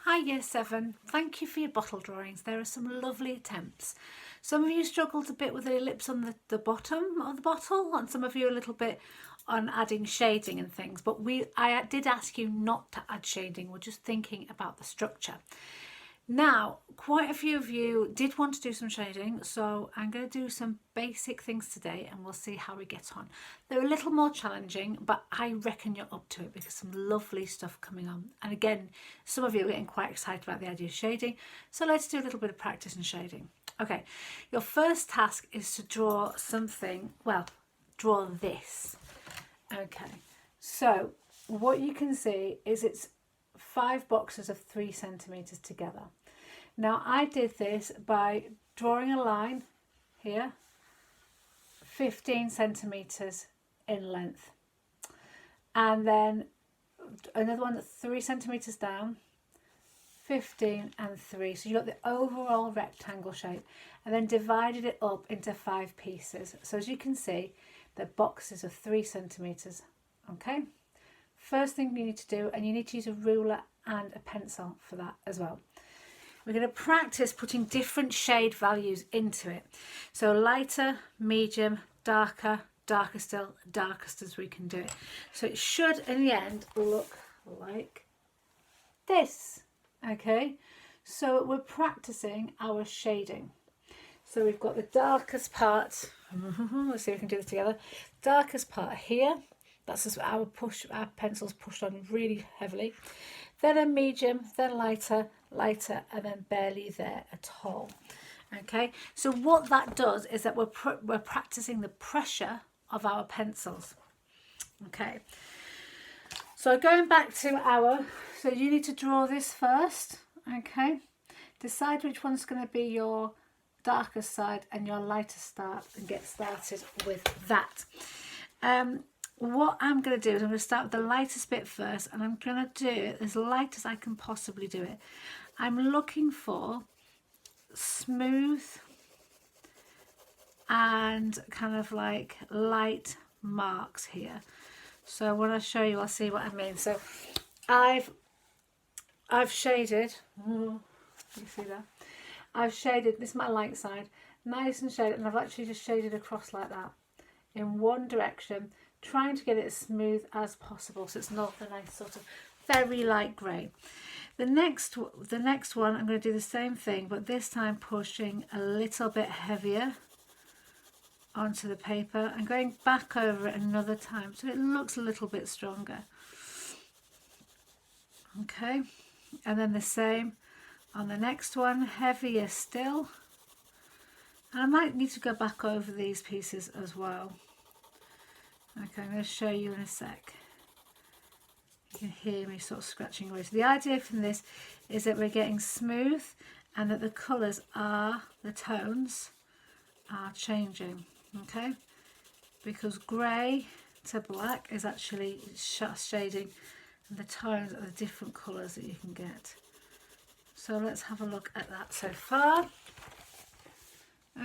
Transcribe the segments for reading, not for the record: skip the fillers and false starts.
Hi Year 7, thank you for your bottle drawings. There are some lovely attempts. Some of you struggled a bit with the ellipse on the bottom of the bottle, and some of you a little bit on adding shading and things, but I did ask you not to add shading. We're just thinking about the structure. Now, quite a few of you did want to do some shading, so I'm going to do some basic things today and we'll see how we get on. They're a little more challenging, but I reckon you're up to it because some lovely stuff coming on. And again, some of you are getting quite excited about the idea of shading, so let's do a little bit of practice in shading. Okay, your first task is to draw something, well, draw this. Okay, so what you can see is it's 5 boxes of 3 centimeters together. Now I did this by drawing a line here, 15 centimeters in length, and then another one 3 centimeters down, 15 and 3. So you got the overall rectangle shape, and then divided it up into 5 pieces. So as you can see, the boxes of 3 centimeters. Okay. First thing you need to do, and you need to use a ruler and a pencil for that as well. We're going to practice putting different shade values into it. So lighter, medium, darker, darker still, darkest as we can do it. So it should in the end look like this. Okay, so we're practicing our shading. So we've got the darkest part. Let's see if we can do this together. Darkest part here. That's just our pencils pushed on really heavily. Then a medium, then lighter, lighter, and then barely there at all. Okay, so what that does is that we're practicing the pressure of our pencils. Okay, so going back to so you need to draw this first. Okay, decide which one's going to be your darkest side and your lightest start, and get started with that. What I'm going to do is I'm going to start with the lightest bit first, and I'm going to do it as light as I can possibly do it. I'm looking for smooth and kind of like light marks here. So when I show you, I'll see what I mean. So I've shaded, you see that? I've shaded, this is my light side, nice and shaded, and I've actually just shaded across like that in one direction, trying to get it as smooth as possible so it's not a nice sort of very light grey. The next one I'm going to do the same thing, but this time pushing a little bit heavier onto the paper and going back over it another time so it looks a little bit stronger. Okay, and then the same on the next one, heavier still, and I might need to go back over these pieces as well. Okay, I'm going to show you in a sec. You can hear me sort of scratching away. So the idea from this is that we're getting smooth and that the colours the tones are changing, okay? Because grey to black is actually shading, and the tones are the different colours that you can get. So let's have a look at that so far.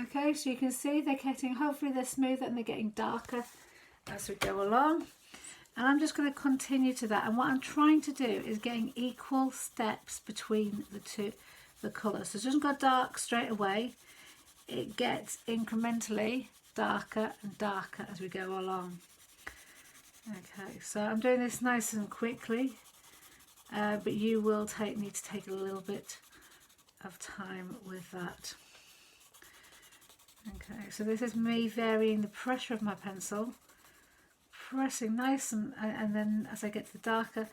Okay, so you can see they're getting, hopefully they're smoother and they're getting darker as we go along, and I'm just going to continue to that, and what I'm trying to do is getting equal steps between the colours. So it doesn't go dark straight away, it gets incrementally darker and darker as we go along. Okay, so I'm doing this nice and quickly, but you will need to take a little bit of time with that. Okay, so this is me varying the pressure of my pencil, pressing nice and then as I get to the darker,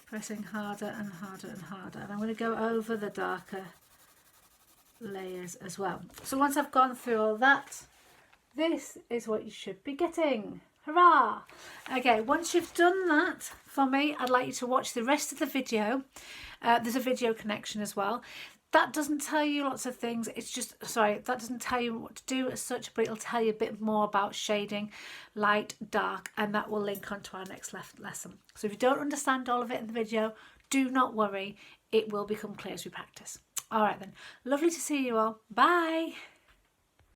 pressing harder and harder and harder, and I'm going to go over the darker layers as well. So once I've gone through all that, this is what you should be getting. Hurrah! Okay, once you've done that for me, I'd like you to watch the rest of the video. There's a video connection as well. That doesn't tell you lots of things, it's just, that doesn't tell you what to do as such, but it'll tell you a bit more about shading, light, dark, and that will link onto our next lesson. So if you don't understand all of it in the video, do not worry, it will become clear as we practice. All right then, lovely to see you all, bye!